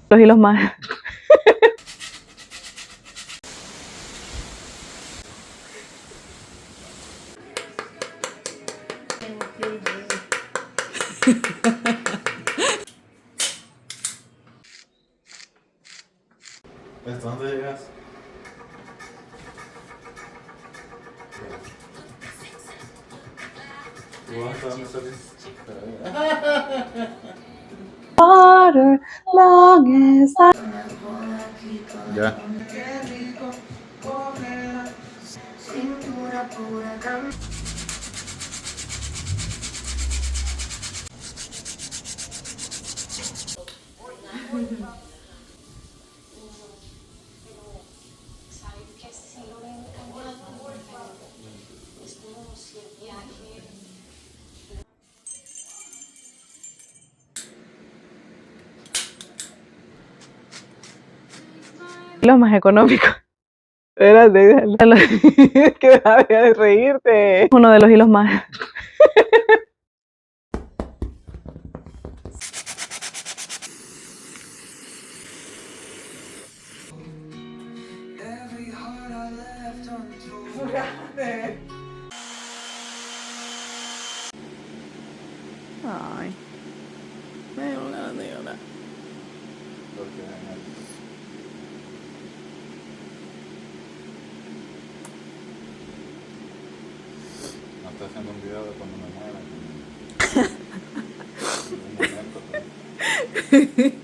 Los hilos más. ¿Hasta dónde llegas? ¿Y vos hasta dónde salís? Water, long as I... Ya. Los más económicos. Espérate, déjalo. Que deja de reírte. Uno de los hilos más. Ay. Me dio ganas de llorar. No estoy haciendo un video de cuando me muera. En un momento, pero...